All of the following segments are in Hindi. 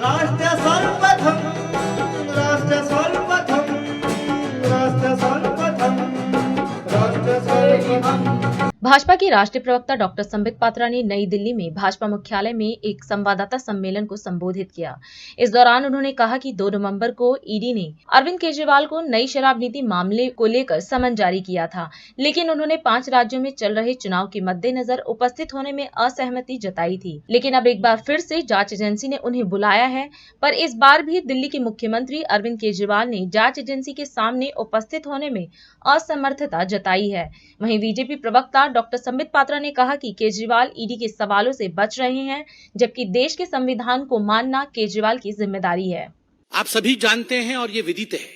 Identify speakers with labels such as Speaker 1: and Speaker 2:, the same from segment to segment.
Speaker 1: राष्ट्र सर्वप्रथम राष्ट्र सर्वप्रथम राष्ट्र सर्वप्रथम राष्ट्र सर्वप्रथम।
Speaker 2: भाजपा के राष्ट्रीय प्रवक्ता डॉक्टर संबित पात्रा ने नई दिल्ली में भाजपा मुख्यालय में एक संवाददाता सम्मेलन को संबोधित किया। इस दौरान उन्होंने कहा कि 2 नवंबर को ईडी ने अरविंद केजरीवाल को नई शराब नीति मामले को लेकर समन जारी किया था, लेकिन उन्होंने 5 राज्यों में चल रहे चुनाव के मद्देनजर उपस्थित होने में असहमति जताई थी। लेकिन अब एक बार फिर से जांच एजेंसी ने उन्हें बुलाया है, पर इस बार भी दिल्ली के मुख्यमंत्री अरविंद केजरीवाल ने जांच एजेंसी के सामने उपस्थित होने में असमर्थता जताई है। वहीं बीजेपी प्रवक्ता डॉक्टर संबित पात्रा ने कहा कि केजरीवाल ईडी के सवालों से बच रहे हैं, जबकि देश के संविधान को मानना केजरीवाल की जिम्मेदारी है।
Speaker 3: आप सभी जानते हैं और ये विदित है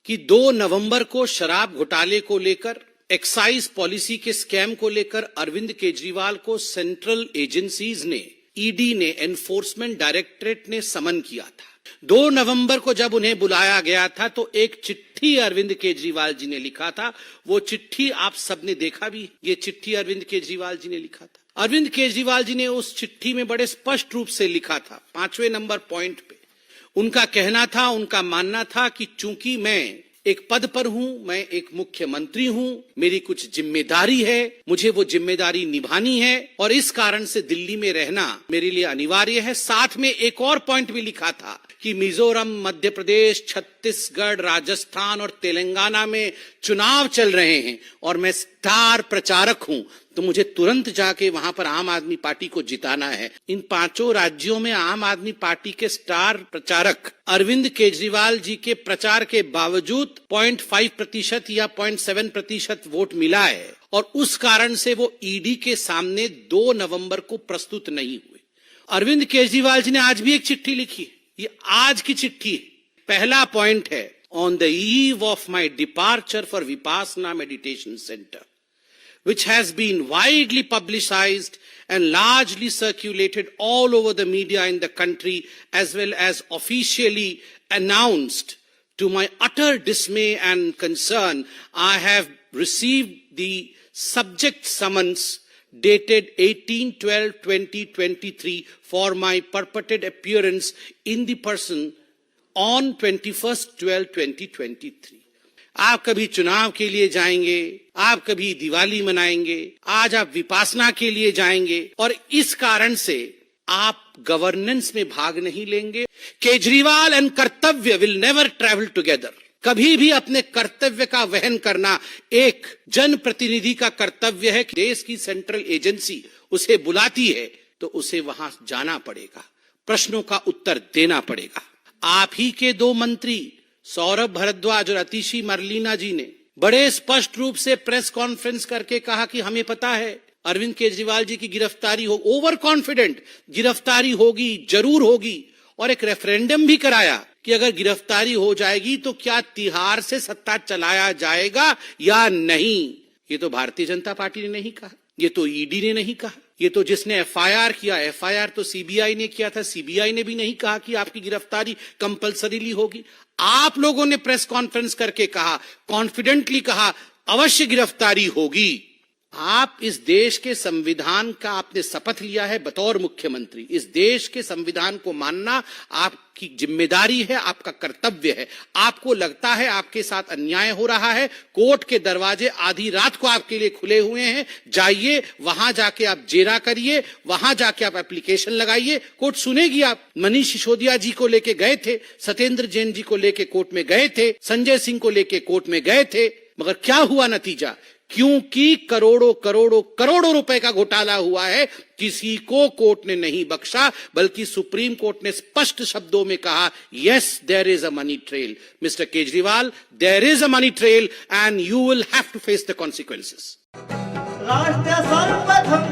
Speaker 3: कि 2 नवंबर को शराब घोटाले को लेकर, एक्साइज पॉलिसी के स्कैम को लेकर अरविंद केजरीवाल को सेंट्रल एजेंसीज ने, ईडी ने, एनफोर्समेंट डायरेक्टरेट ने समन किया था। 2 नवंबर को जब उन्हें बुलाया गया था तो एक चिट्ठी अरविंद केजरीवाल जी ने लिखा था। वो चिट्ठी आप सबने देखा भी। ये चिट्ठी अरविंद केजरीवाल जी ने लिखा था। अरविंद केजरीवाल जी ने उस चिट्ठी में बड़े स्पष्ट रूप से लिखा था, 5वें नंबर पॉइंट पे उनका कहना था, उनका मानना था कि चूंकि मैं एक पद पर हूं, मैं एक मुख्यमंत्री हूं, मेरी कुछ जिम्मेदारी है, मुझे वो जिम्मेदारी निभानी है और इस कारण से दिल्ली में रहना मेरे लिए अनिवार्य है। साथ में एक और पॉइंट भी लिखा था कि मिजोरम, मध्य प्रदेश, छत्तीसगढ़, राजस्थान और तेलंगाना में चुनाव चल रहे हैं और मैं स्टार प्रचारक हूं, तो मुझे तुरंत जाके वहां पर आम आदमी पार्टी को जिताना है। इन 5 राज्यों में आम आदमी पार्टी के स्टार प्रचारक अरविंद केजरीवाल जी के प्रचार के बावजूद 0.5% या 0.7% वोट मिला है और उस कारण से वो ईडी के सामने 2 नवंबर को प्रस्तुत नहीं हुए। अरविंद केजरीवाल जी ने आज भी एक चिट्ठी लिखी है, ये आज की चिट्ठी है। पहला पॉइंट है, on the eve of my departure for Vipassana meditation centre, which has been widely publicized and largely circulated all over the media in the country, as well as officially announced. To my utter dismay and concern, I have received the subject summons dated 18/12/2023 for my purported appearance in the person on 21/12/2023. आप कभी चुनाव के लिए जाएंगे, आप कभी दिवाली मनाएंगे, आज आप विपासना के लिए जाएंगे और इस कारण से आप गवर्नेंस में भाग नहीं लेंगे। केजरीवाल एंड कर्तव्य विल नेवर ट्रैवल टुगेदर। कभी भी अपने कर्तव्य का वहन करना एक जनप्रतिनिधि का कर्तव्य है। देश की सेंट्रल एजेंसी उसे बुलाती है तो उसे वहां जाना पड़ेगा, प्रश्नों का उत्तर देना पड़ेगा। आप ही के 2 मंत्री सौरभ भारद्वाज और अतिशी मरलीना जी ने बड़े स्पष्ट रूप से प्रेस कॉन्फ्रेंस करके कहा कि हमें पता है अरविंद केजरीवाल जी की गिरफ्तारी हो, ओवर कॉन्फिडेंट गिरफ्तारी होगी, जरूर होगी, और एक रेफरेंडम भी कराया कि अगर गिरफ्तारी हो जाएगी तो क्या तिहाड़ से सत्ता चलाया जाएगा या नहीं। ये तो भारतीय जनता पार्टी ने नहीं कहा, ये तो ईडी ने नहीं कहा, ये तो जिसने एफआईआर किया, एफआईआर तो सीबीआई ने किया था, सीबीआई ने भी नहीं कहा कि आपकी गिरफ्तारी कंपलसरीली होगी। आप लोगों ने प्रेस कॉन्फ्रेंस करके कहा, कॉन्फिडेंटली कहा, अवश्य गिरफ्तारी होगी। आप इस देश के संविधान का आपने शपथ लिया है बतौर मुख्यमंत्री। इस देश के संविधान को मानना आपकी जिम्मेदारी है, आपका कर्तव्य है। आपको लगता है आपके साथ अन्याय हो रहा है, कोर्ट के दरवाजे आधी रात को आपके लिए खुले हुए हैं, जाइए वहां जाके आप जेरा करिए, वहां जाके आप एप्लीकेशन लगाइए, कोर्ट सुनेगी। आप मनीष सिसोदिया जी को लेके गए थे, सत्येंद्र जैन जी को लेके कोर्ट में गए थे, संजय सिंह को लेके कोर्ट में गए थे, मगर क्या हुआ नतीजा? क्योंकि करोड़ों करोड़ों करोड़ों रुपए का घोटाला हुआ है, किसी को कोर्ट ने नहीं बख्शा, बल्कि सुप्रीम कोर्ट ने स्पष्ट शब्दों में कहा, yes there is a money trail. Mister Kejriwal, there is a money trail and you will have to face the consequences.
Speaker 1: राष्ट्र सर्वप्रथम